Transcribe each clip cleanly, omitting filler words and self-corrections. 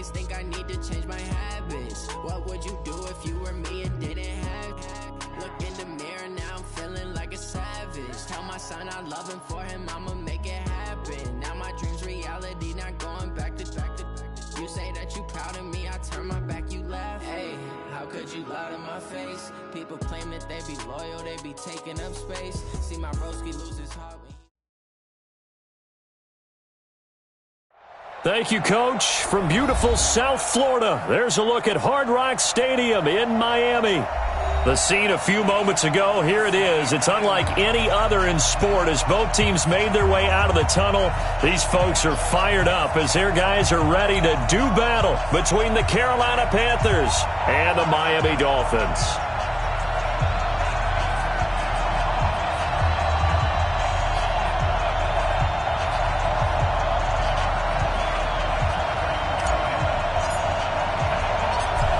always think I need to change my habits. What would you do if you were me and didn't have? Look in the mirror, now I'm feeling like a savage. Tell my son I love him, for him I'ma make it happen. Now my dream's reality, not going back to. You say that you proud of me, I turn my back, you laugh. Hey, how could you lie to my face? People claim that they be loyal, they be taking up space. See my broski lose his heart. Thank you, Coach. From beautiful South Florida, there's a look at Hard Rock Stadium in Miami. The scene a few moments ago, here it is. It's unlike any other in sport as both teams made their way out of the tunnel. These folks are fired up as their guys are ready to do battle between the Carolina Panthers and the Miami Dolphins.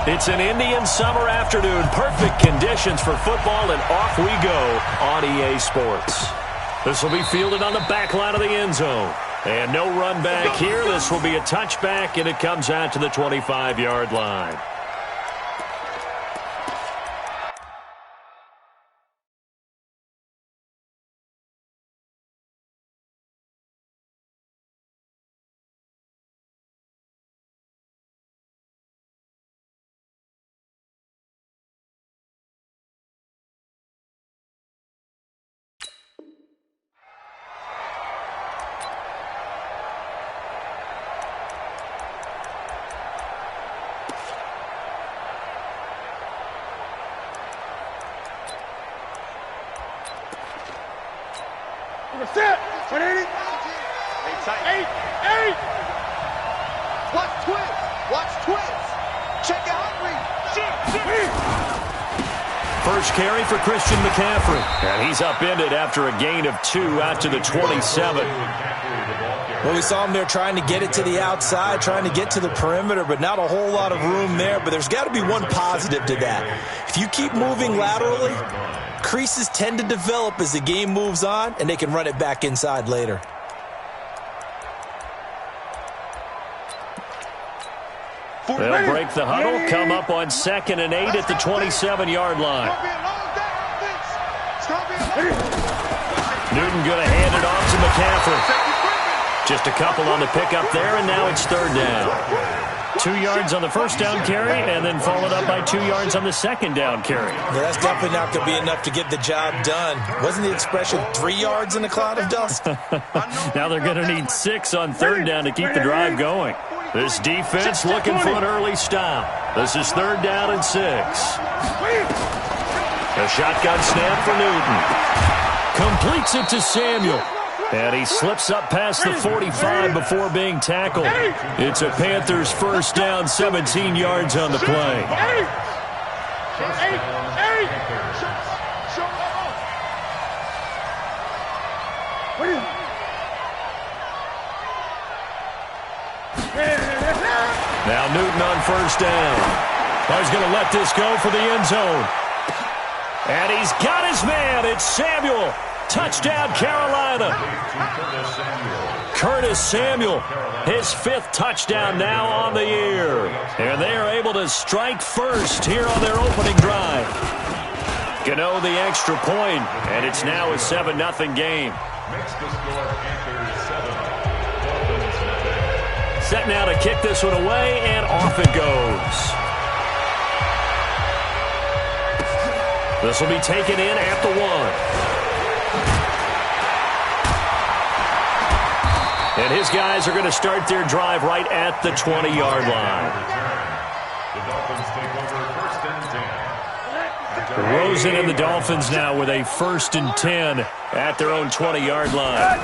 It's an Indian summer afternoon. Perfect conditions for football, and off we go on EA Sports. This will be fielded on the back line of the end zone. And no run back here. This will be a touchback, and it comes out to the 25-yard line. Set. 180. 8. Watch twins. Check out read. First carry for Christian McCaffrey. And he's upended after a gain of 2 out to the 27. Well, we saw him there trying to get it to the outside, trying to get to the perimeter, but not a whole lot of room there. But there's got to be one positive to that. If you keep moving laterally, creases tend to develop as the game moves on, and they can run it back inside later. They'll break the huddle, come up on 2nd and 8 at the 27-yard line. Newton going to hand it off to McCaffrey. Just a couple on the pickup there, and now it's 3rd down. 2 yards on the first down carry, and then followed up by 2 yards on the second down carry. Yeah, that's definitely not going to be enough to get the job done. Wasn't the expression 3 yards in a cloud of dust? Now they're going to need 6 on 3rd down to keep the drive going. This defense looking for an early stop. This is 3rd down and 6. A shotgun snap for Newton. Completes it to Samuel. And he slips up past the 45 before being tackled. It's a Panthers first down, 17 yards on the play. Now Newton on first down. He's going to let this go for the end zone. And he's got his man. It's Samuel. Touchdown, Carolina. Curtis Samuel, his 5th touchdown now on the year. And they are able to strike first here on their opening drive. Gano the extra point, and it's now a 7-0 game. Set now to kick this one away, and off it goes. This will be taken in at the 1. And his guys are going to start their drive right at the 20-yard line. Rosen and the Dolphins now with a 1st and 10 at their own 20-yard line.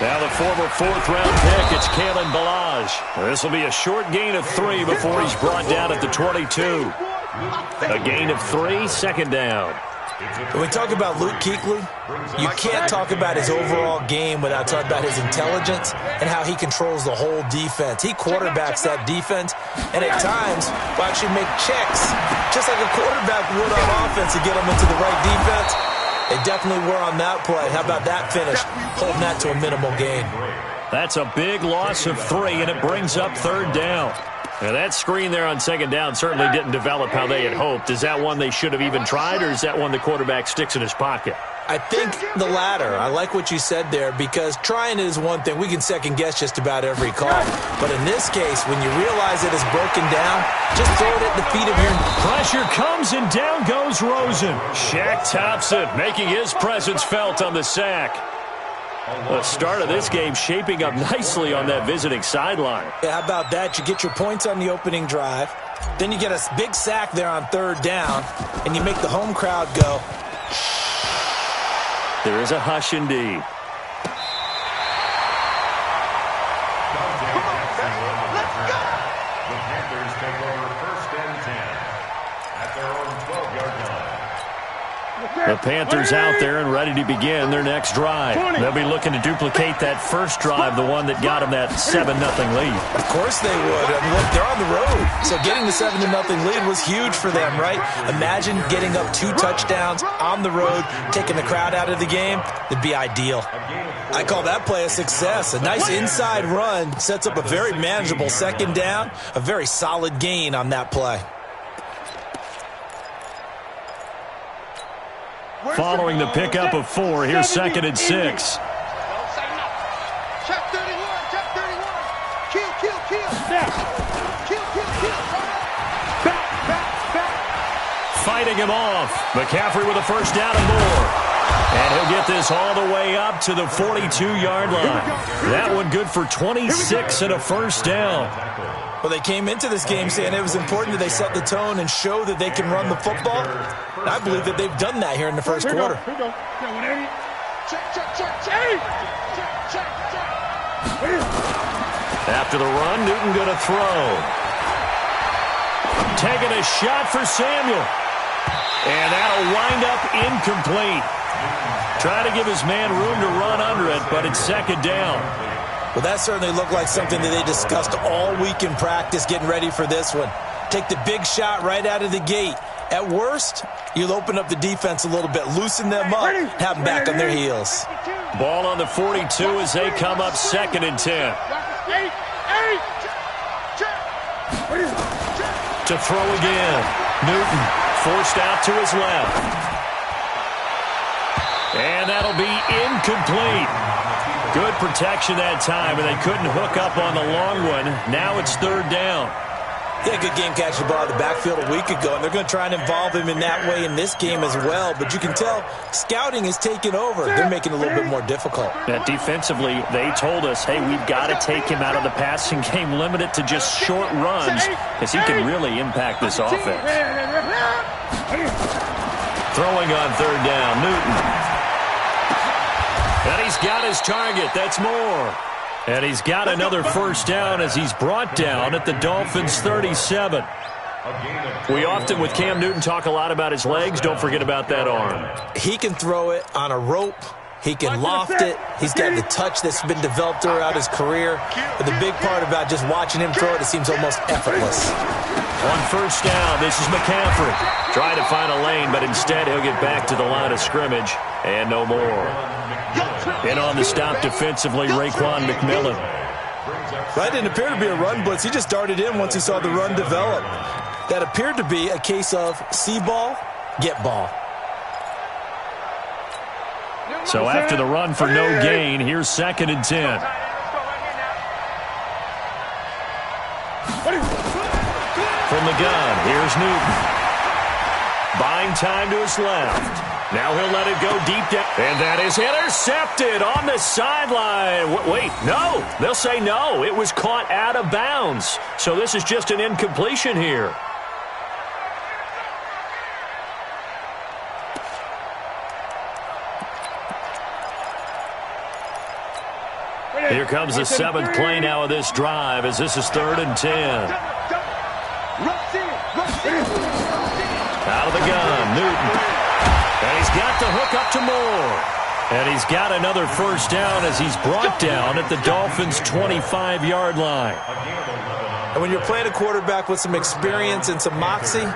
Now the former 4th-round pick, it's Kalen Ballage. This will be a short gain of 3 before he's brought down at the 22. A gain of 3, 2nd down. When we talk about Luke Kuechly, you can't talk about his overall game without talking about his intelligence and how he controls the whole defense. He quarterbacks that defense, and at times will actually make checks, just like a quarterback would on offense to get them into the right defense. They definitely were on that play. How about that finish? Holding that to a minimal gain. That's a big loss of 3, and it brings up 3rd down. Now, that screen there on 2nd down certainly didn't develop how they had hoped. Is that one they should have even tried, or is that one the quarterback sticks in his pocket? I think the latter. I like what you said there, because trying it is one thing. We can second-guess just about every call. But in this case, when you realize it is broken down, just throw it at the feet of your... Pressure comes, and down goes Rosen. Shaq Thompson making his presence felt on the sack. The start of this game shaping up nicely on that visiting sideline. Yeah, how about that? You get your points on the opening drive. Then you get a big sack there on 3rd down, and you make the home crowd go... There is a hush indeed. The Panthers take over 1st and 10 at their own 12-yard line. The Panthers out there and ready to begin their next drive. They'll be looking to duplicate that first drive, the one that got them that 7-0 lead. Of course they would. I mean, look, they're on the road. So getting the 7-0 lead was huge for them, right? Imagine getting up 2 touchdowns on the road, taking the crowd out of the game. It'd be ideal. I call that play a success. A nice inside run sets up a very manageable 2nd down, a very solid gain on that play. Following the pickup of 4, here's 2nd and 6. Check 31, check 31. Kill. Back. Fighting him off. McCaffrey with a 1st down and more. And he'll get this all the way up to the 42-yard line. That one good for 26 and a 1st down. Well, they came into this game saying it was important that they set the tone and show that they can run the football. And I believe that they've done that here in the first quarter. Here we go. Check. After the run, Newton going to throw. Taking a shot for Samuel. And that'll wind up incomplete. Try to give his man room to run under it, but it's 2nd down. Well, that certainly looked like something that they discussed all week in practice, getting ready for this one. Take the big shot right out of the gate. At worst, you'll open up the defense a little bit, loosen them up, have them back on their heels. Ball on the 42 as they come up 2nd and 10. To throw again. Newton forced out to his left. And that'll be incomplete. Good protection that time, and they couldn't hook up on the long one. Now it's 3rd down. Yeah, good game catching the ball in the backfield a week ago, and they're going to try and involve him in that way in this game as well. But you can tell scouting is taking over. They're making it a little bit more difficult. Defensively, they told us, hey, we've got to take him out of the passing game, limit it to just short runs, because he can really impact this offense. Throwing on 3rd down, Newton. And he's got his target. That's more. And he's got another 1st down as he's brought down at the Dolphins' 37. We often, with Cam Newton, talk a lot about his legs. Don't forget about that arm. He can throw it on a rope. He can loft it. He's got the touch that's been developed throughout his career. But the big part about just watching him throw it seems almost effortless. On 1st down, this is McCaffrey. Trying to find a lane, but instead he'll get back to the line of scrimmage. And no more. In on the stop defensively, Raekwon McMillan. That didn't appear to be a run blitz. He just darted in once he saw the run develop. That appeared to be a case of see ball, get ball. So after the run for no gain, here's 2nd and 10. From the gun, here's Newton. Buying time to his left. Now he'll let it go deep down. And that is intercepted on the sideline. Wait, no. They'll say no. It was caught out of bounds. So this is just an incompletion here. Here comes the 7th play now of this drive as this is 3rd and 10. Out of the gun, Newton. And he's got the hook up to Moore. And he's got another first down as he's brought down at the Dolphins' 25-yard line. And when you're playing a quarterback with some experience and some moxie,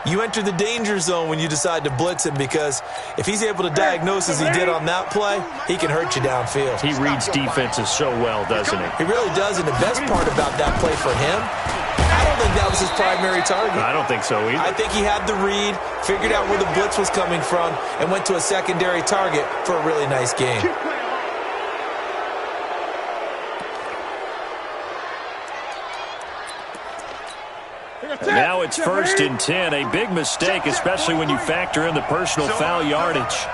you enter the danger zone when you decide to blitz him, because if he's able to diagnose as he did on that play, he can hurt you downfield. He reads defenses so well, doesn't he? He really does, and the best part about that play for him, I don't think that was his primary target. I don't think so either. I think he had the read, figured out where the blitz was coming from, and went to a secondary target for a really nice game. And now it's 1st and 10. A big mistake, especially when you factor in the personal foul yardage.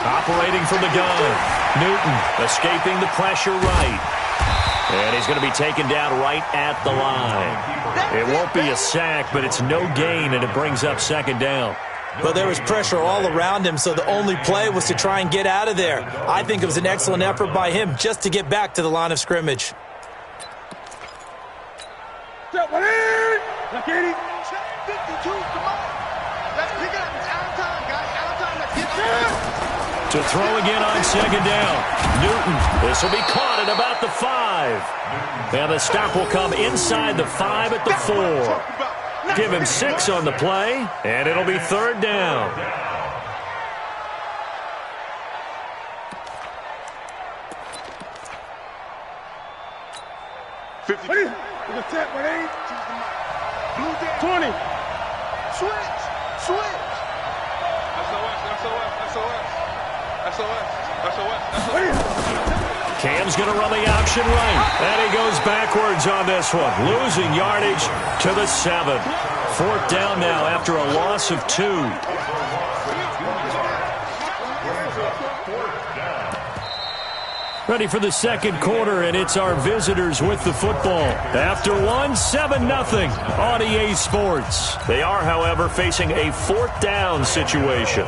Operating from the gun. Newton escaping the pressure right. And he's going to be taken down right at the line. It won't be a sack, but it's no gain, and it brings up 2nd down. But there was pressure all around him, so the only play was to try and get out of there. I think it was an excellent effort by him just to get back to the line of scrimmage. To throw again on 2nd down. Newton, this will be caught at about the 5. And the stop will come inside the 5 at the 4. Give him 6 on the play, and it'll be 3rd down. Cam's going to run the option right, and he goes backwards on this one, losing yardage to the 7. 4th down now after a loss of 2. Ready for the 2nd quarter, and it's our visitors with the football. After 1, 7-0 on EA Sports. They are, however, facing a 4th down situation.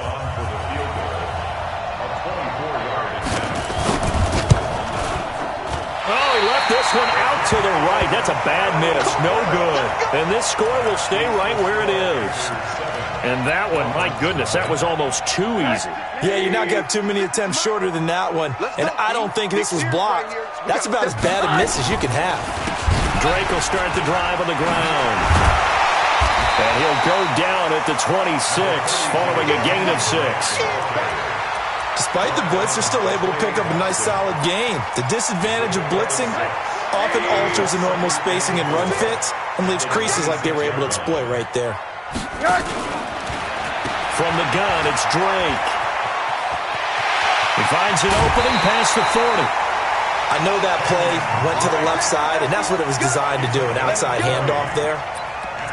This one out to the right. That's a bad miss. No good. And this score will stay right where it is. And that one, my goodness, that was almost too easy. Yeah, you're not going to have too many attempts shorter than that one. And I don't think this was blocked. That's about as bad a miss as you can have. Drake will start the drive on the ground. And he'll go down at the 26, following a gain of 6. Despite the blitz, they're still able to pick up a nice, solid gain. The disadvantage of blitzing often alters the normal spacing and run fits and leaves creases like they were able to exploit right there. From the gun, it's Drake. He finds an opening past the 40. I know that play went to the left side, and that's what it was designed to do, an outside handoff there.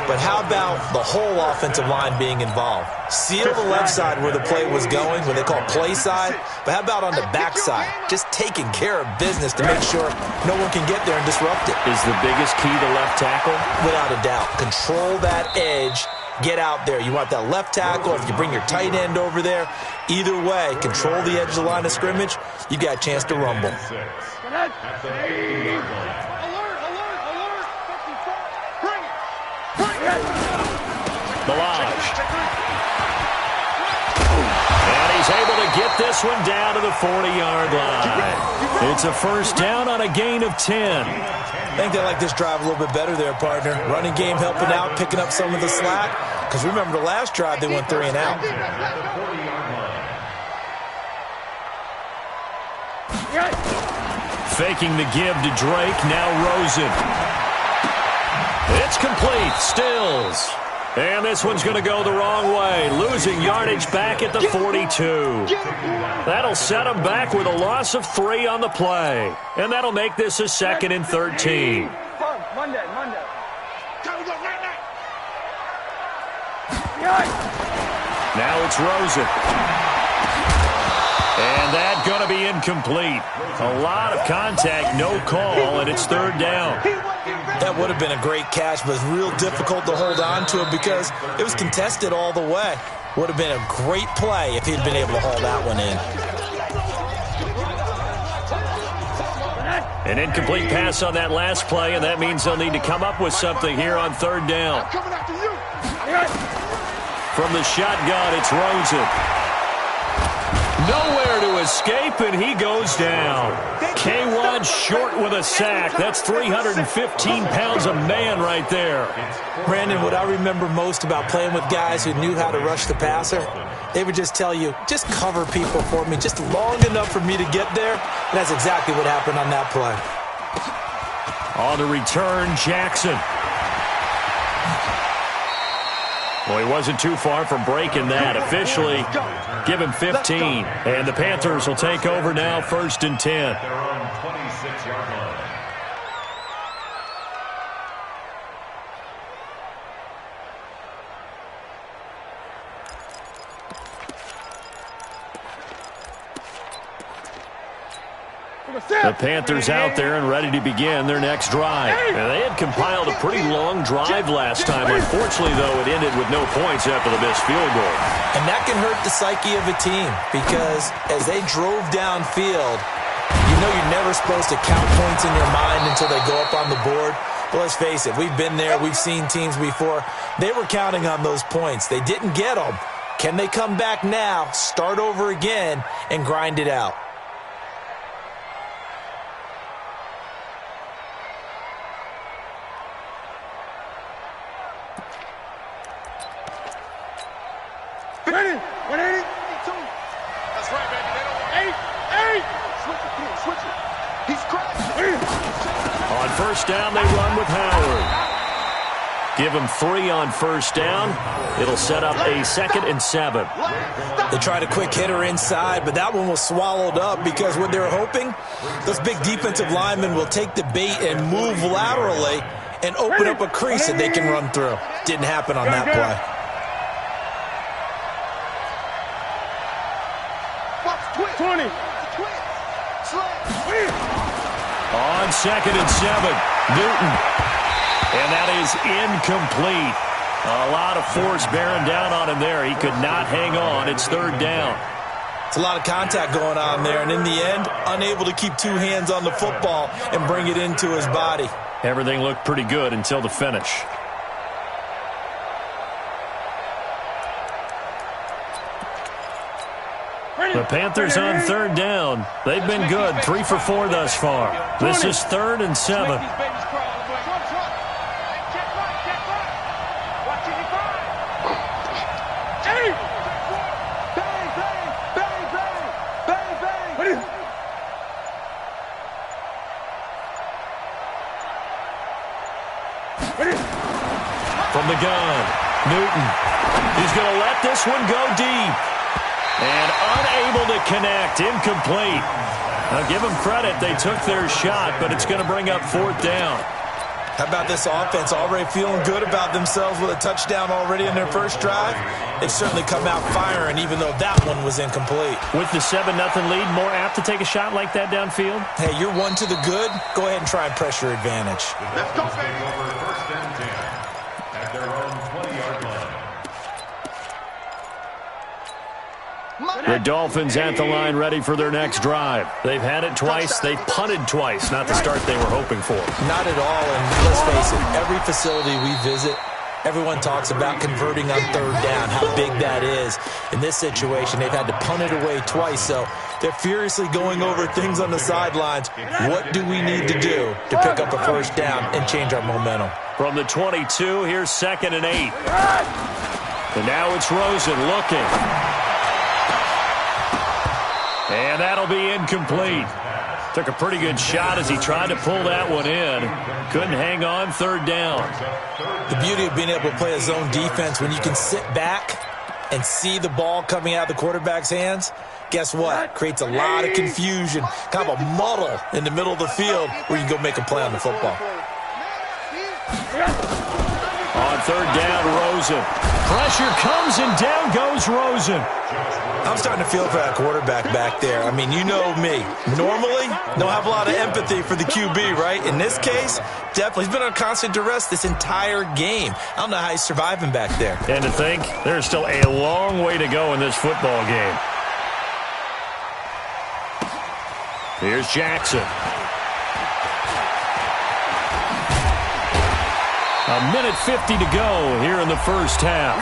But how about the whole offensive line being involved? Seal the left side where the play was going, what they call play side. But how about on the back side? Just taking care of business to make sure no one can get there and disrupt it. Is the biggest key to left tackle? Without a doubt. Control that edge. Get out there. You want that left tackle. If you bring your tight end over there, either way, control the edge of the line of scrimmage. You got a chance to rumble. Balaj. And he's able to get this one down to the 40-yard line. It's a 1st down on a gain of 10. I think they like this drive a little bit better there, partner. Running game helping out, picking up some of the slack. Because remember the last drive, they went 3 and out. Faking the give to Drake, now Rosen. It's complete, Stills. And this one's going to go the wrong way, losing yardage back at the 42. That'll set him back with a loss of 3 on the play. And that'll make this a 2nd and 13. Monday. Now it's Rosen. And that's going to be incomplete. A lot of contact, no call, and it's 3rd down. That would have been a great catch, but it's real difficult to hold on to it because it was contested all the way. Would have been a great play if he'd been able to haul that one in. An incomplete pass on that last play, and that means they'll need to come up with something here on 3rd down. From the shotgun, it's Rosen. Nowhere to escape, and he goes down. K1 short with a sack. That's 315 pounds a man right there. Brandon, what I remember most about playing with guys who knew how to rush the passer, they would just tell you, just cover people for me, just long enough for me to get there. And that's exactly what happened on that play. On the return, Jackson. Well, he wasn't too far from breaking that. Officially, give him 15. And the Panthers will take over now, 1st and 10. Their own 26-yard line. The Panthers out there and ready to begin their next drive. And they had compiled a pretty long drive last time. Unfortunately, though, it ended with no points after the missed field goal. And that can hurt the psyche of a team because as they drove downfield, you know you're never supposed to count points in your mind until they go up on the board. But let's face it, we've been there. We've seen teams before. They were counting on those points. They didn't get them. Can they come back now, start over again, and grind it out? That's right, baby. They don't want 8. Switch it, kid. Switch it. He's crashing. On 1st down, they run with Howard. Give him 3 on 1st down. It'll set up a 2nd and 7. They tried a quick hitter inside, but that one was swallowed up because what they were hoping, those big defensive linemen will take the bait and move laterally and open up a crease that they can run through. Didn't happen on that play. On 2nd and 7, Newton. And that is incomplete. A lot of force bearing down on him there. He could not hang on. It's 3rd down. It's a lot of contact going on there, and in the end, unable to keep 2 hands on the football and bring it into his body. Everything looked pretty good until the finish. The Panthers on 3rd down. They've been good, 3 for 4 thus far. This is 3rd and 7. From the gun, Newton. He's going to let this one go deep. And unable to connect, incomplete. Now give them credit, they took their shot, but it's going to bring up 4th down. How about this offense already feeling good about themselves with a touchdown already in their first drive? They've certainly come out firing, even though that one was incomplete. With the 7-0 lead, more apt to take a shot like that downfield? Hey, you're 1 to the good. Go ahead and try and press your advantage. Let's go, baby. Over 1st and 10 at their own 20-yard line. The Dolphins at the line ready for their next drive. They've had it twice. They've punted twice. Not the start they were hoping for. Not at all, and let's face it, every facility we visit, everyone talks about converting on 3rd down, how big that is. In this situation, they've had to punt it away twice, so they're furiously going over things on the sidelines. What do we need to do to pick up a 1st down and change our momentum? From the 22, here's 2nd and 8. And now it's Rosen looking. And that'll be incomplete. Took a pretty good shot as he tried to pull that one in. Couldn't hang on, 3rd down. The beauty of being able to play a zone defense when you can sit back and see the ball coming out of the quarterback's hands, guess what? Creates a lot of confusion, kind of a muddle in the middle of the field where you can go make a play on the football. On 3rd down, Rosen. Pressure comes and down goes Rosen. I'm starting to feel for that quarterback back there. I mean, you know me. Normally, don't have a lot of empathy for the QB, right? In this case, definitely. He's been on constant duress this entire game. I don't know how he's surviving back there. And to think, there's still a long way to go in this football game. Here's Jackson. A minute 50 to go here in the first half.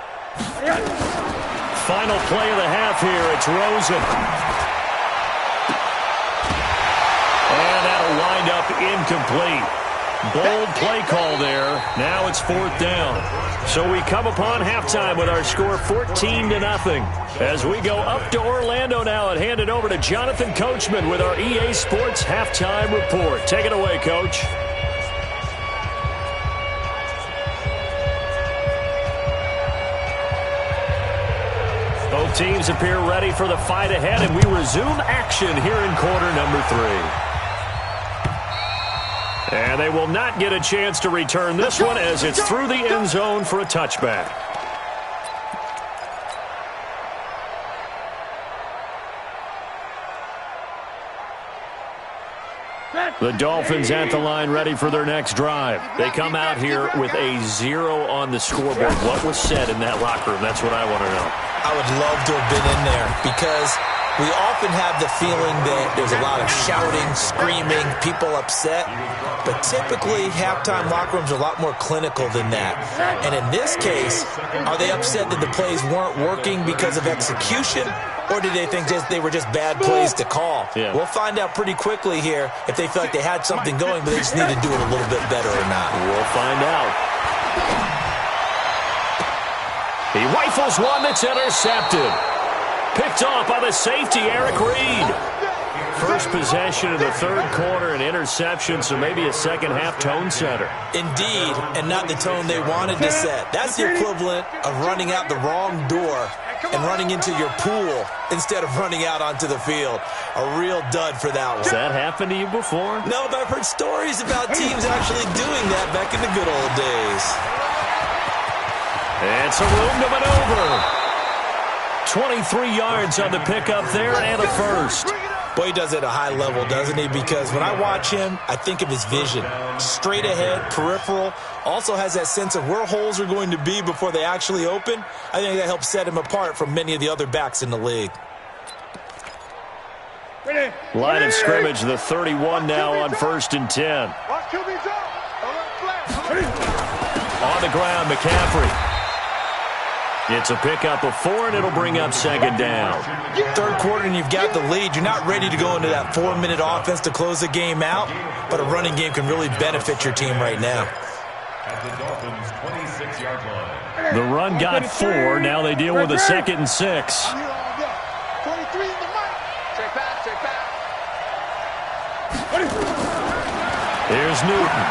final play of the half here. It's Rosen. And that'll wind up incomplete. Bold play call there. Now it's 4th down. So we come upon halftime with our score 14-0. As we go up to Orlando now and hand it over to Jonathan Coachman with our EA Sports Halftime Report. Take it away, Coach. Both teams appear ready for the fight ahead, and we resume action here in quarter number 3. And they will not get a chance to return this one as it's through the end zone for a touchback. The Dolphins at the line ready for their next drive. They come out here with a 0 on the scoreboard. What was said in that locker room? That's what I want to know. I would love to have been in there because we often have the feeling that there's a lot of shouting, screaming, people upset. But typically, halftime locker rooms are a lot more clinical than that. And in this case, are they upset that the plays weren't working because of execution? Or did they think they were just bad plays to call? Yeah. We'll find out pretty quickly here if they feel like they had something going, but they just need to do it a little bit better or not. We'll find out. He rifles one that's intercepted. Picked off by the safety, Eric Reed. First possession of the third quarter, an interception, so maybe a second-half tone setter. Indeed, and not the tone they wanted to set. That's the equivalent of running out the wrong door and running into your pool instead of running out onto the field. A real dud for that one. Has that happened to you before? No, but I've heard stories about teams actually doing that back in the good old days. It's a room to maneuver. 23 yards on the pickup there and a first. Boy, he does it at a high level, doesn't he? Because when I watch him, I think of his vision. Straight ahead, peripheral. Also has that sense of where holes are going to be before they actually open. I think that helps set him apart from many of the other backs in the league. Line of scrimmage, the 31 now on 1st and 10. On the ground, McCaffrey. It's a pickup of 4, and it'll bring up 2nd down. Third quarter, and you've got the lead. You're not ready to go into that 4-minute offense to close the game out, but a running game can really benefit your team right now. At the Dolphins' 26-yard line. The run got 4. Now they deal with a 2nd and 6. Here's Newton.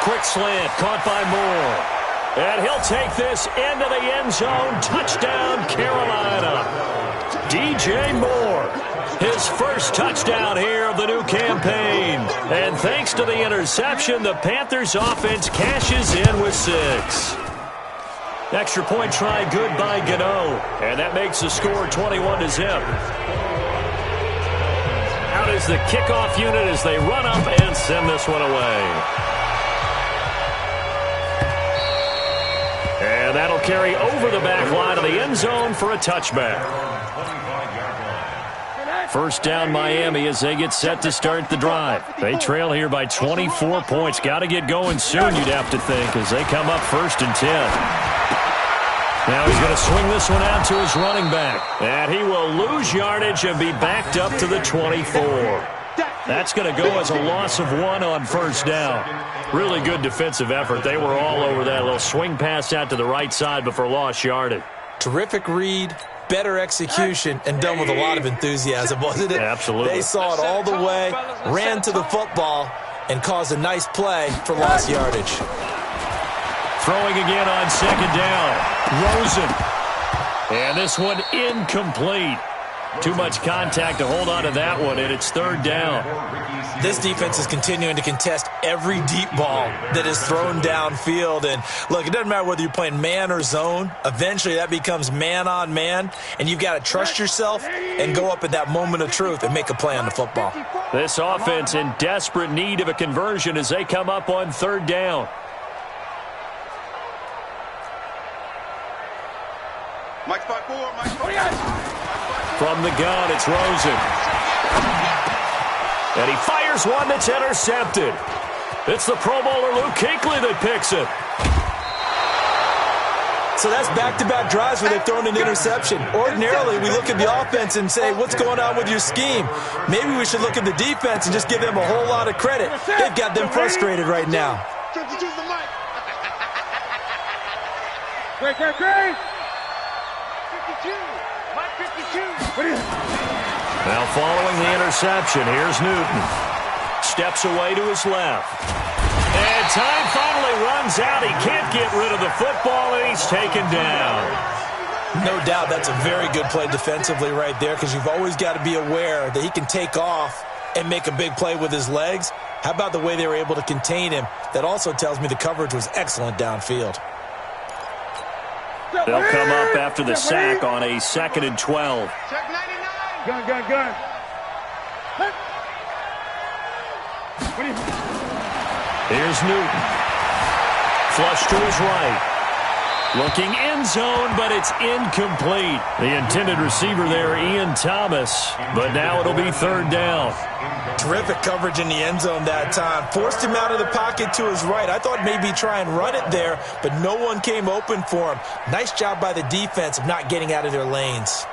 Quick slant, caught by Moore. And he'll take this into the end zone. Touchdown, Carolina. DJ Moore, his first touchdown here of the new campaign. And thanks to the interception, the Panthers offense cashes in with 6. Extra point try good by Gano. And that makes the score 21-0. Out is the kickoff unit as they run up and send this one away. And that'll carry over the back line of the end zone for a touchback. First down Miami as they get set to start the drive. They trail here by 24 points. Got to get going soon, you'd have to think, as they come up 1st and 10. Now he's going to swing this one out to his running back. And he will lose yardage and be backed up to the 24. That's going to go as a loss of 1 on 1st down. Really good defensive effort. They were all over that little swing pass out to the right side before lost yardage. Terrific read, better execution, and done with a lot of enthusiasm, wasn't it? Absolutely. They saw it all the way, ran to the football, and caused a nice play for lost yardage. Throwing again on 2nd down. Rosen. And this one incomplete. Too much contact to hold on to that one, and it's 3rd down. This defense is continuing to contest every deep ball that is thrown downfield. And, look, it doesn't matter whether you're playing man or zone. Eventually, that becomes man-on-man, and you've got to trust yourself and go up at that moment of truth and make a play on the football. This offense in desperate need of a conversion as they come up on 3rd down. Mike spot 4, Mike spot 4. From the gun, it's Rosen. And he fires one that's intercepted. It's the Pro Bowler Luke Kuechly that picks it. So that's back-to-back drives where they've thrown an interception. Ordinarily, we look at the offense and say, what's going on with your scheme? Maybe we should look at the defense and just give them a whole lot of credit. They've got them frustrated right now. Great. 52. Mike 52. Now following the interception, here's Newton. Steps away to his left. And time finally runs out. He can't get rid of the football, and he's taken down. No doubt that's a very good play defensively right there, because you've always got to be aware that he can take off and make a big play with his legs. How about the way they were able to contain him? That also tells me the coverage was excellent downfield. They'll come up after the sack on a 2nd and 12. Check 99. Gun. Here's Newton. Flush to his right. Looking end zone, but it's incomplete. The intended receiver there, Ian Thomas. But now it'll be 3rd down. Terrific coverage in the end zone that time. Forced him out of the pocket to his right. I thought maybe try and run it there, but no one came open for him. Nice job by the defense of not getting out of their lanes.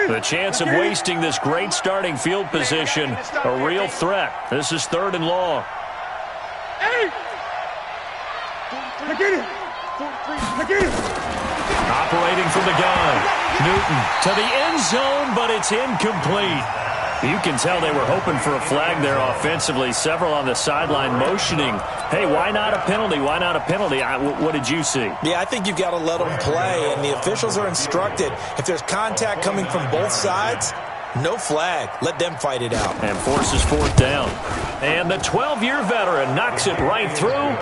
The chance of wasting this great starting field position, a real threat. This is 3rd and long. Operating from the gun. Newton to the end zone, but it's incomplete. You can tell they were hoping for a flag there offensively. Several on the sideline motioning, hey, why not a penalty? Why not a penalty? What did you see? Yeah, I think you've got to let them play, and the officials are instructed, if there's contact coming from both sides, no flag. Let them fight it out. And forces 4th down. And the 12-year veteran knocks it right through.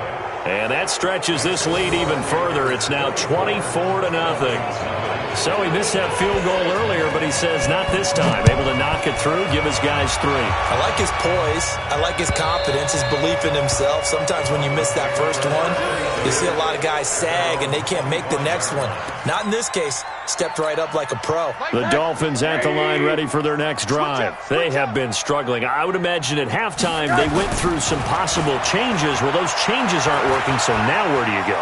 And that stretches this lead even further. It's now 24-0. So he missed that field goal earlier, but he says not this time. Able to knock it through, give his guys 3. I like his poise. I like his confidence, his belief in himself. Sometimes when you miss that first one, you see a lot of guys sag and they can't make the next one. Not in this case. Stepped right up like a pro. The Dolphins at the line ready for their next drive. They have been struggling. I would imagine at halftime they went through some possible changes. Well, those changes aren't working, so now where do you go?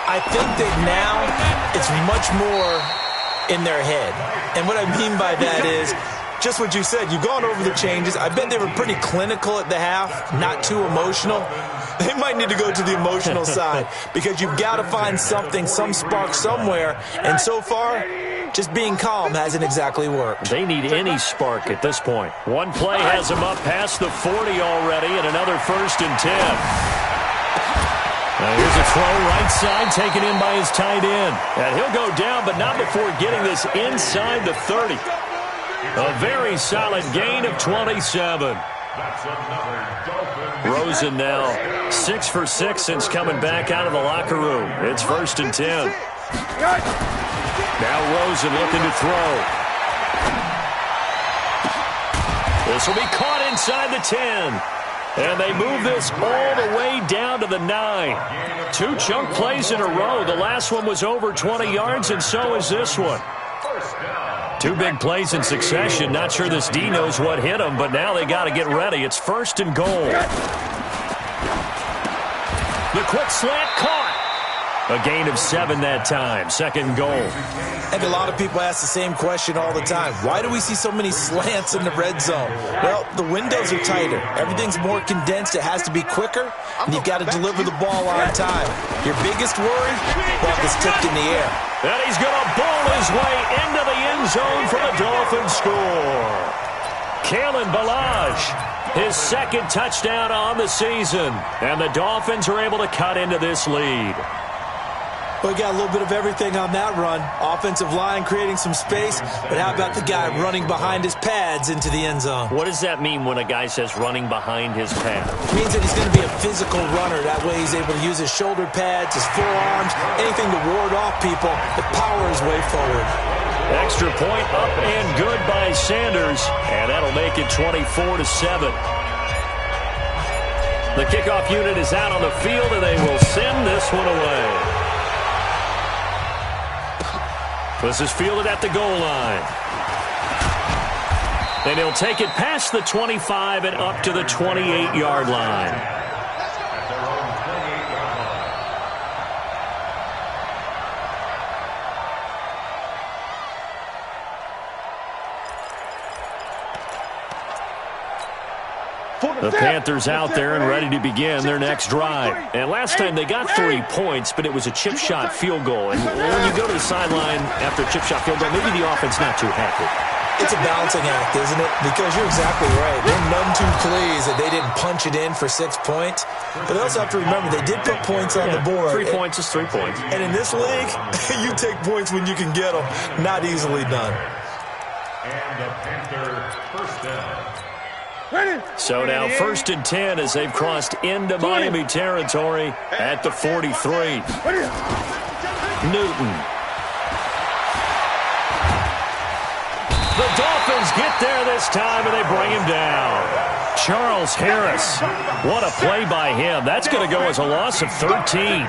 I think that now it's much more in their head. And what I mean by that is just what you said. You've gone over the changes. I bet they were pretty clinical at the half, not too emotional. They might need to go to the emotional side because you've got to find something, some spark somewhere. And so far, just being calm hasn't exactly worked. They need any spark at this point. One play has them up past the 40 already, and another 1st and 10. Now here's a throw right side taken in by his tight end. And he'll go down, but not before getting this inside the 30. A very solid gain of 27. Rosen now 6 for 6 since coming back out of the locker room. It's 1st and 10. Now Rosen looking to throw. This will be caught inside the 10. And they move this all the way down to the 9. 2 chunk plays in a row. The last one was over 20 yards, and so is this one. 2 big plays in succession. Not sure this D knows what hit him, but now they got to get ready. It's 1st and goal. The quick slant caught. A gain of 7 that time. 2nd goal. And a lot of people ask the same question all the time. Why do we see so many slants in the red zone? Well, the windows are tighter. Everything's more condensed. It has to be quicker, and you've got to deliver the ball on time. Your biggest worry? Ball gets tipped in the air. And he's going to bowl his way into the end zone for the Dolphins score. Kalen Ballage, his 2nd touchdown on the season. And the Dolphins are able to cut into this lead. We got a little bit of everything on that run. Offensive line creating some space, but how about the guy running behind his pads into the end zone? What does that mean when a guy says running behind his pads? It means that he's going to be a physical runner. That way he's able to use his shoulder pads, his forearms, anything to ward off people, but power his way forward. Extra point up and good by Sanders, and that'll make it 24-7. The kickoff unit is out on the field, and they will send this one away. This is fielded at the goal line. And he'll take it past the 25 and up to the 28-yard line. The Panthers out there and ready to begin their next drive. And last time they got 3 points, but it was a chip shot field goal. And when you go to the sideline after a chip shot field goal, maybe the offense not too happy. It's a balancing act, isn't it? Because you're exactly right. They're none too pleased that they didn't punch it in for 6 points. But they also have to remember they did put points on the board. 3 points is 3 points. And in this league, you take points when you can get them. Not easily done. And the Panther first down. So now 1st and 10 as they've crossed into Miami territory at the 43. Newton. The Dolphins get there this time, and they bring him down. Charles Harris. What a play by him. That's going to go as a loss of 13.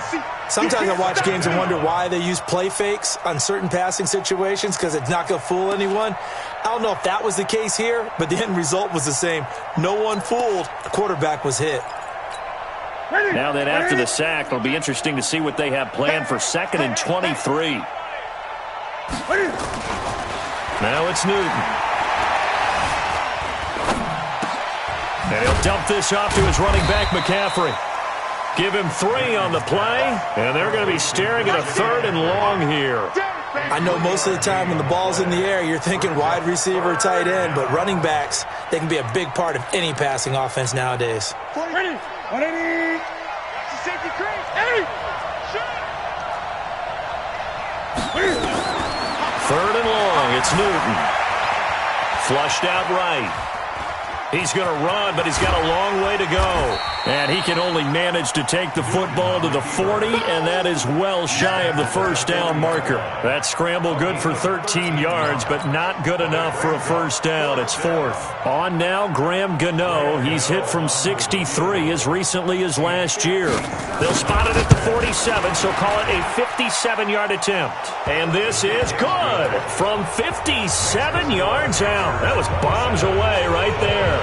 Sometimes I watch games and wonder why they use play fakes on certain passing situations because it's not going to fool anyone. I don't know if that was the case here, but the end result was the same. No one fooled. The quarterback was hit. Now then, after the sack, it'll be interesting to see what they have planned for 2nd and 23. Now it's Newton. And he'll dump this off to his running back, McCaffrey. Give him 3 on the play, and they're going to be staring at a 3rd and long here. I know most of the time when the ball's in the air, you're thinking wide receiver, tight end, but running backs, they can be a big part of any passing offense nowadays. 180. Safety crease. 3rd and long. It's Newton. Flushed out right. He's going to run, but he's got a long way to go. And he can only manage to take the football to the 40, and that is well shy of the first down marker. That scramble good for 13 yards, but not good enough for a first down. It's 4th. On now, Graham Gano. He's hit from 63 as recently as last year. They'll spot it at the 47, so call it a 57-yard attempt. And this is good from 57 yards out. That was bombs away right there.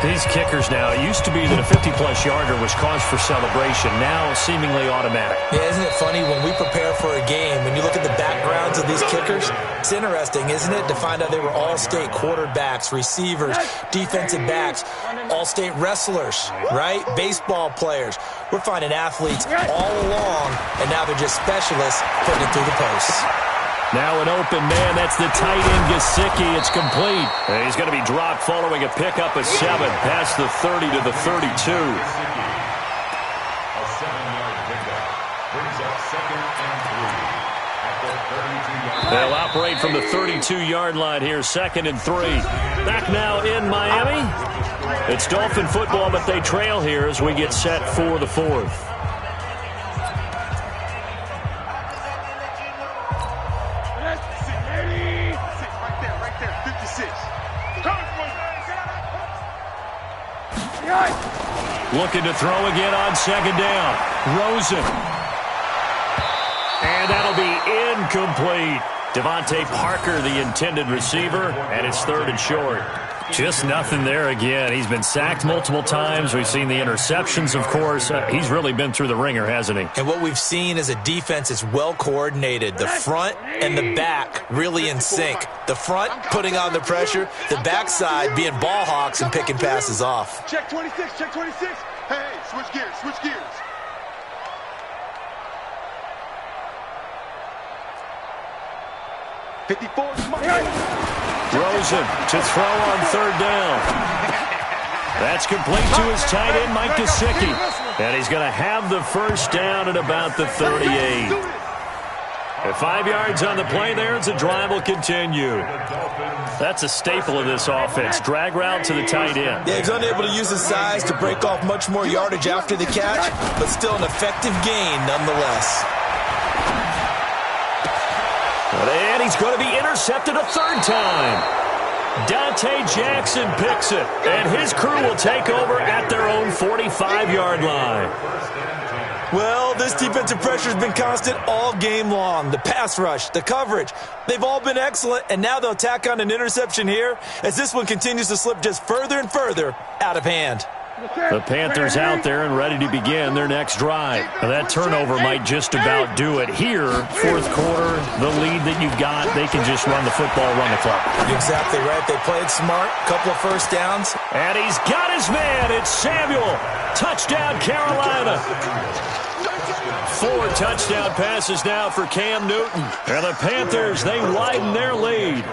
These kickers now, it used to be that a 50-plus yarder was cause for celebration. Now, seemingly automatic. Yeah, isn't it funny when we prepare for a game, when you look at the backgrounds of these kickers, it's interesting, isn't it, to find out they were all-state quarterbacks, receivers, defensive backs, all-state wrestlers, right? Baseball players. We're finding athletes all along, and now they're just specialists putting it through the posts. Now an open man. That's the tight end, Gesicki. It's complete. And he's going to be dropped following a pickup of 7 past the 30 to the 32. A 7-yard pickup brings up 2nd and 3 at the 32-yard line. They'll operate from the 32-yard line here, 2nd and 3. Back now in Miami. It's Dolphin football, but they trail here as we get set for the 4th. Looking to throw again on 2nd down. Rosen. And that'll be incomplete. Devontae Parker, the intended receiver, and it's 3rd and short. Just nothing there again. He's been sacked multiple times. We've seen the interceptions, of course. He's really been through the ringer, hasn't he? And what we've seen is a defense that's well coordinated. The front and the back really in sync. The front putting on the pressure, the backside being ball hawks and picking passes off. Check 26, check 26. Hey, switch gears, switch gears. Rosen to throw on 3rd down. That's complete to his tight end, Mike Gesicki. And he's going to have the first down at about the 38. At 5 yards on the play there, as the drive will continue. That's a staple of this offense. Drag route to the tight end. Yeah, he's unable to use his size to break off much more yardage after the catch, but still an effective gain nonetheless. And he's going to be intercepted a 3rd time. Dante Jackson picks it, and his crew will take over at their own 45-yard line. Well, this defensive pressure has been constant all game long. The pass rush, the coverage, they've all been excellent, and now they'll tack on an interception here as this one continues to slip just further and further out of hand. The Panthers out there and ready to begin their next drive. Now, that turnover might just about do it. Here, fourth quarter, the lead that you've got, they can just run the football, run the clock. Exactly right. They played smart, couple of first downs. And he's got his man. It's Samuel. Touchdown, Carolina. 4 touchdown passes now for Cam Newton. And the Panthers, they widen their lead.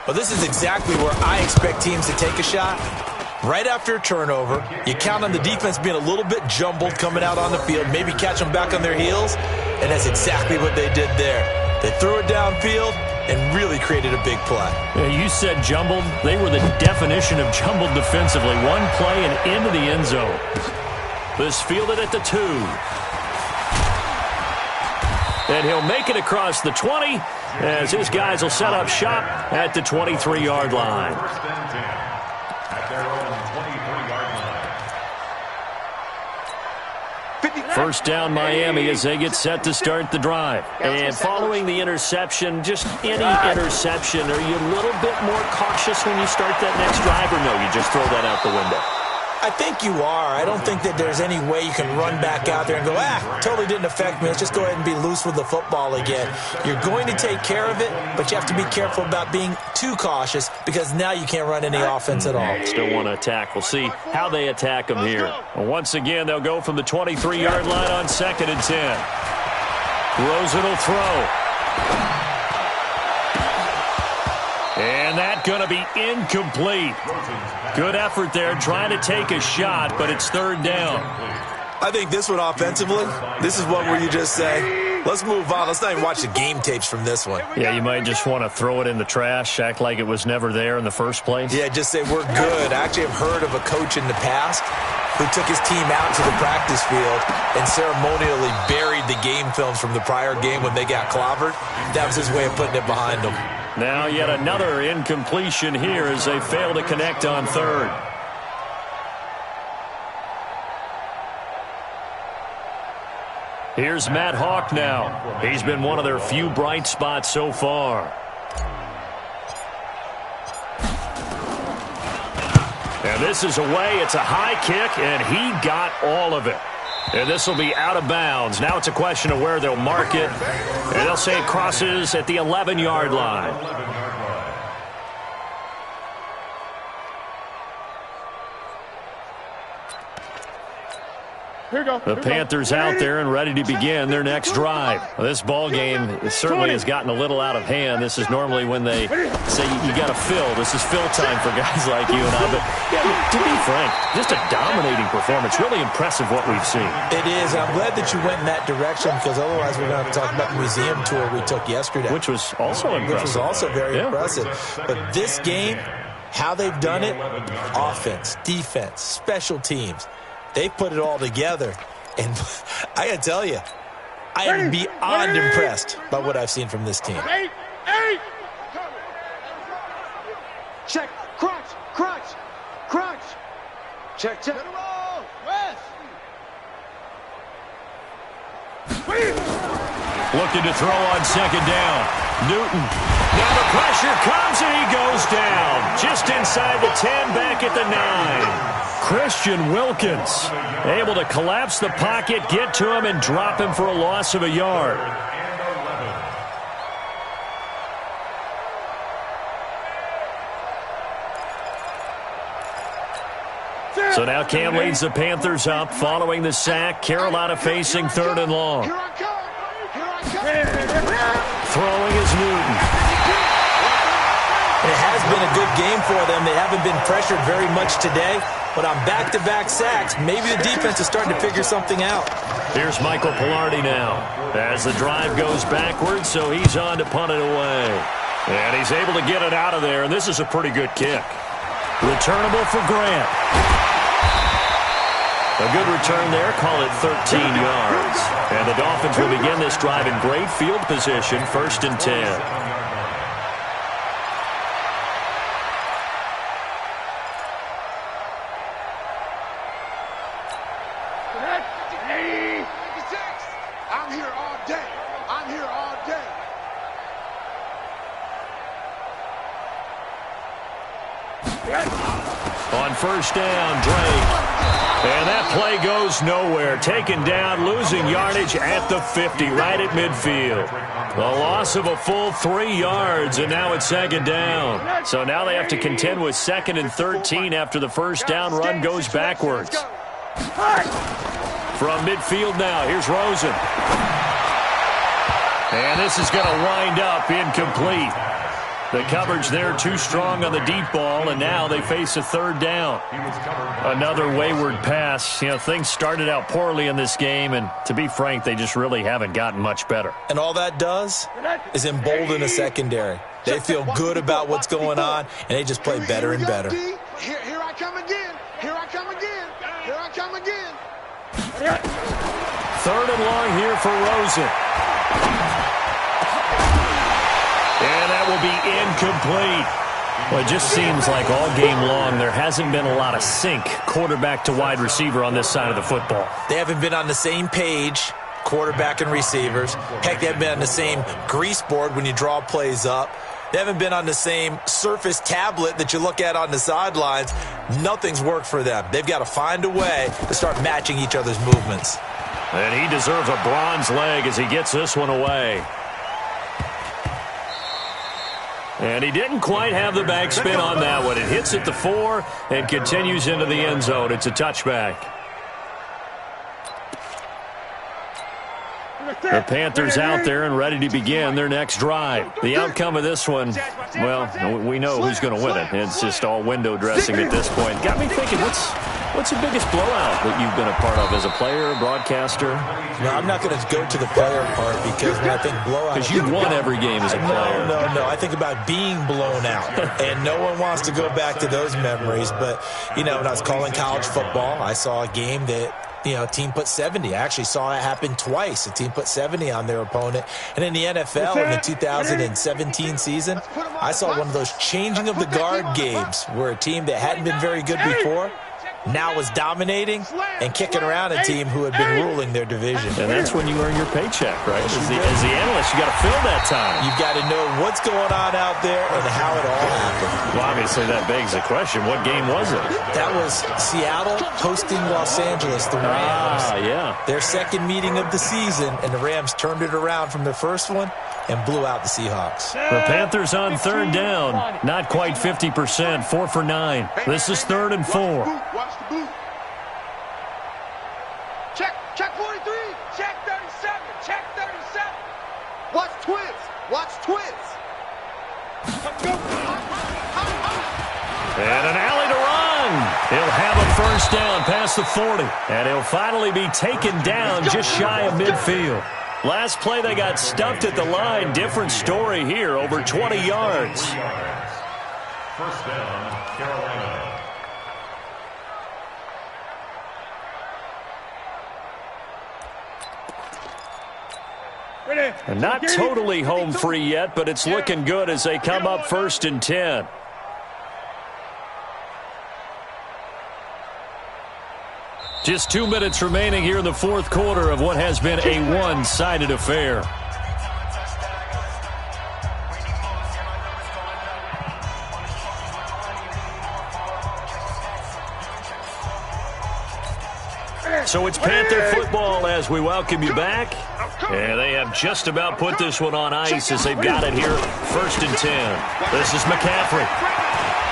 Well, this is exactly where I expect teams to take a shot. Right after a turnover, you count on the defense being a little bit jumbled coming out on the field, maybe catch them back on their heels, and that's exactly what they did there. They threw it downfield and really created a big play. Yeah, you said jumbled. They were the definition of jumbled defensively. One play and into the end zone. This fielded at the 2. And he'll make it across the 20 as his guys will set up shop at the 23-yard line. At their own 23-yard line. First down Miami as they get set to start the drive. And following the interception, just any interception, are you a little bit more cautious when you start that next drive, or no, you just throw that out the window? I think you are. I don't think that there's any way you can run back out there and go, totally didn't affect me. Let's just go ahead and be loose with the football again. You're going to take care of it, but you have to be careful about being too cautious because now you can't run any offense at all. Still want to attack. We'll see how they attack them here. And once again, they'll go from the 23-yard line on 2nd and 10. Rosen will throw. And that's going to be incomplete. Good effort there trying to take a shot, but it's 3rd down. I think this one offensively, this is one where you just say, let's move on. Let's not even watch the game tapes from this one. Yeah, you might just want to throw it in the trash, act like it was never there in the first place. Yeah, just say we're good. I actually have heard of a coach in the past who took his team out to the practice field and ceremonially buried the game films from the prior game when they got clobbered. That was his way of putting it behind them. Now yet another incompletion here as they fail to connect on 3rd. Here's Matt Hawk now. He's been one of their few bright spots so far. And this is away. It's a high kick, and he got all of it. And this will be out of bounds. Now it's a question of where they'll mark it. And they'll say it crosses at the 11-yard line. The Panthers out there and ready to begin their next drive. This ball game certainly has gotten a little out of hand. This is normally when they say you got to fill. This is fill time for guys like you and I. But yeah, to be frank, just a dominating performance. Really impressive what we've seen. It is. I'm glad that you went in that direction because otherwise we're going to have to talk about the museum tour we took yesterday. Which was also impressive. Which was also very impressive. But this game, how they've done it, offense, defense, special teams. They put it all together, and I got to tell you, I am beyond impressed by what I've seen from this team. Check, crunch. Check. Looking to throw on 2nd down. Newton. Now the pressure comes, and he goes down. Just inside the 10, back at the 9. Christian Wilkins able to collapse the pocket, get to him, and drop him for a loss of a yard. So now Cam leads the Panthers up following the sack. Carolina facing 3rd and long. Throwing is Newton. It has been a good game for them. They haven't been pressured very much today. But on back-to-back sacks, maybe the defense is starting to figure something out. Here's Michael Pilardi now as the drive goes backwards, so he's on to punt it away. And he's able to get it out of there, and this is a pretty good kick. Returnable for Grant. A good return there, call it 13 yards. And the Dolphins will begin this drive in great field position, 1st and 10. on first down, Drake. And that play goes nowhere. Taken down, losing yardage at the 50, right at midfield. A loss of a full 3 yards, and now it's second down. So now they have to contend with 2nd and 13 after the first down run goes backwards. From midfield now, here's Rosen. And this is going to wind up incomplete. The coverage there too strong on the deep ball, and now they face a 3rd down. Another wayward pass. You know, things started out poorly in this game, and to be frank, they just really haven't gotten much better. And all that does is embolden a secondary. They feel good about what's going on, and they just play better and better. Here I come again. Here I come again. Here I come again. 3rd and long here for Rosen. And that will be incomplete. Well, it just seems like all game long there hasn't been a lot of sync quarterback to wide receiver on this side of the football. They haven't been on the same page, quarterback and receivers. Heck, they haven't been on the same grease board when you draw plays up. They haven't been on the same surface tablet that you look at on the sidelines. Nothing's worked for them. They've got to find a way to start matching each other's movements. And he deserves a bronze leg as he gets this one away. And he didn't quite have the backspin on that one. It hits at the 4 and continues into the end zone. It's a touchback. The Panthers out there and ready to begin their next drive. The outcome of this one, well, we know who's going to win it. It's just all window dressing at this point. Got me thinking, what's the biggest blowout that you've been a part of as a player, a broadcaster? No, I'm not going to go to the player part because when I think blowout... Because you've won every game as a player. No. I think about being blown out. And no one wants to go back to those memories. But, you know, when I was calling college football, I saw a game that... You know, a team put 70. I actually saw it happen twice. A team put 70 on their opponent. And in the NFL, in the 2017 season, I saw one of those changing of the guard games where a team that hadn't been very good before now was dominating and kicking around a team who had been ruling their division. And that's when you earn your paycheck, right? As the analyst, you got to fill that time. You've got to know what's going on out there and how it all happened. Well, obviously that begs the question, what game was it? That was Seattle hosting Los Angeles, the Rams. Yeah. Their second meeting of the season, and the Rams turned it around from their first one and blew out the Seahawks. The Panthers on 3rd down. Not quite 50%, 4 for 9. This is 3rd and 4. Watch the boot. Check 43. Check 37. Check 37. Watch twins. Watch twins. And an alley to run. He'll have a first down past the 40. And he'll finally be taken down just shy of midfield. Last play they got stuffed at the line. Different story here, over 20 yards. First down, Carolina. And not totally home free yet, but it's looking good as they come up 1st and 10. Just 2 minutes remaining here in the 4th quarter of what has been a one-sided affair. So it's Panther football as we welcome you back. And they have just about put this one on ice as they've got it here, 1st and 10. This is McCaffrey.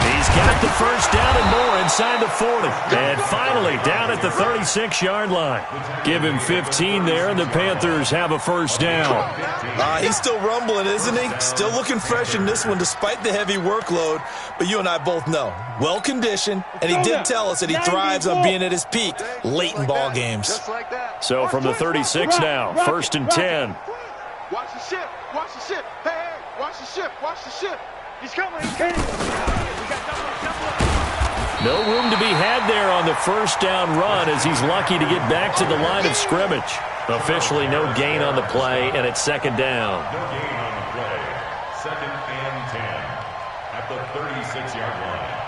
He's got the first down and more inside the 40. And finally down at the 36-yard line. Give him 15 there, and the Panthers have a first down. He's still rumbling, isn't he? Still looking fresh in this one despite the heavy workload. But you and I both know, well-conditioned, and he did tell us that he thrives on being at his peak late in ball games. So from the 36 now, 1st and 10. Watch the ship. Watch the ship. Hey, watch the ship. Watch the ship. He's coming. He's coming. No room to be had there on the first down run as he's lucky to get back to the line of scrimmage. Officially no gain on the play, and it's 2nd down. No gain on the play. 2nd and 10 at the 36-yard line.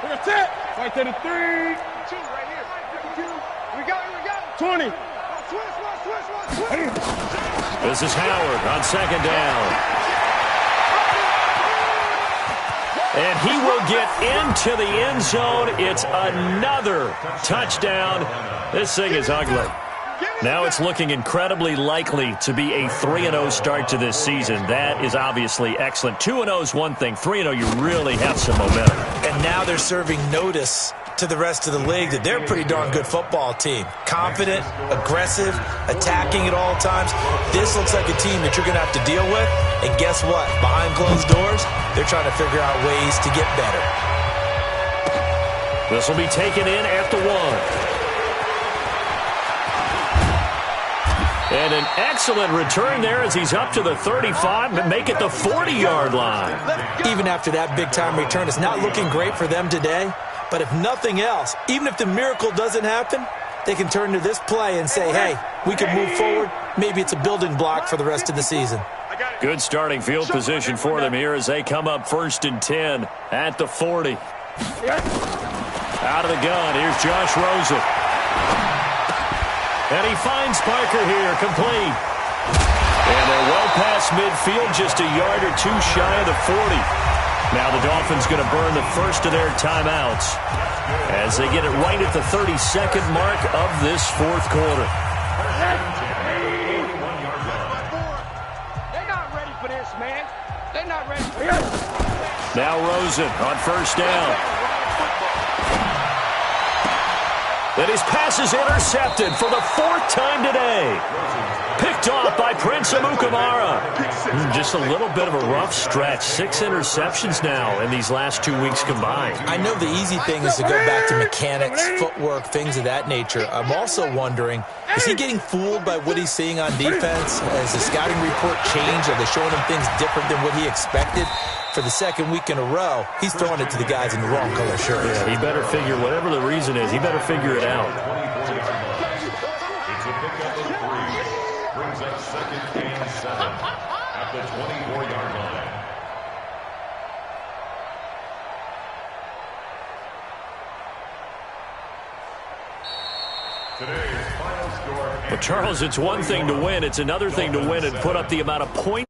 Look at that. Right to the 3. 2 right here. 2. Here we go. 20. Switch. This is Howard on second down. And he will get into the end zone. It's another touchdown. This thing is ugly. Now it's looking incredibly likely to be a 3-0 start to this season. That is obviously excellent. 2-0 is one thing. 3-0, you really have some momentum. And now they're serving notice to the rest of the league that they're a pretty darn good football team. Confident, aggressive, attacking at all times. This looks like a team that you're going to have to deal with. And guess what? Behind closed doors, they're trying to figure out ways to get better. This will be taken in at the 1. And an excellent return there as he's up to the 35 and make it the 40-yard line. Even after that big-time return, it's not looking great for them today. But if nothing else, even if the miracle doesn't happen, they can turn to this play and say, hey, we can move forward. Maybe it's a building block for the rest of the season. Good starting field position for them here as they come up 1st and 10 at the 40. Out of the gun, here's Josh Rosen. And he finds Parker here, complete. And they're well past midfield, just a yard or two shy of the 40. Now the Dolphins going to burn the first of their timeouts as they get it right at the 32nd mark of this fourth quarter. They're not ready for this, man. They're not ready for this. Now Rosen on first down. And his pass is intercepted for the 4th time today. Picked off by Prince Amukamara. Just a little bit of a rough stretch. 6 interceptions now in these last 2 weeks combined. I know the easy thing is to go back to mechanics, footwork, things of that nature. I'm also wondering, is he getting fooled by what he's seeing on defense? Has the scouting report changed? Are they showing him things different than what he expected? For the 2nd week in a row, he's throwing it to the guys in the wrong color shirts. Yeah, he better figure, whatever the reason is, he better figure it out. It's a pickup of 3. Brings up 2nd and 7 at the 24-yard line. Today's final score. Well, Charles, it's one thing to win. It's another thing to win and put up the amount of points.